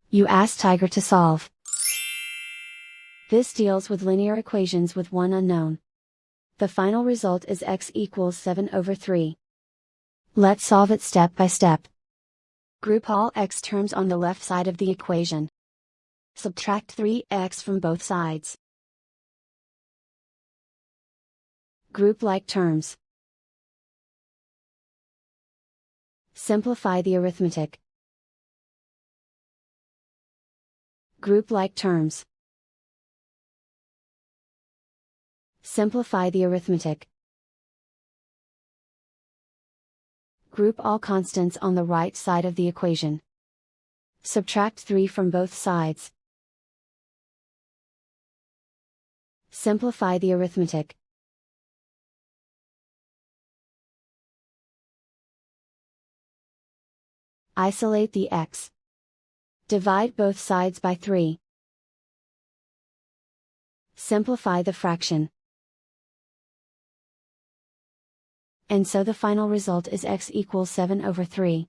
You ask Tiger to solve. This deals with linear equations with one unknown. The final result is x equals 7/3. Let's solve it step by step. Group all x terms on the left side of the equation. Subtract 3x from both sides. Group like terms. Simplify the arithmetic. Group like terms. Simplify the arithmetic. Group all constants on the right side of the equation. Subtract 3 from both sides. Simplify the arithmetic. Isolate the x. Divide both sides by 3. Simplify the fraction. And so the final result is x equals 7/3.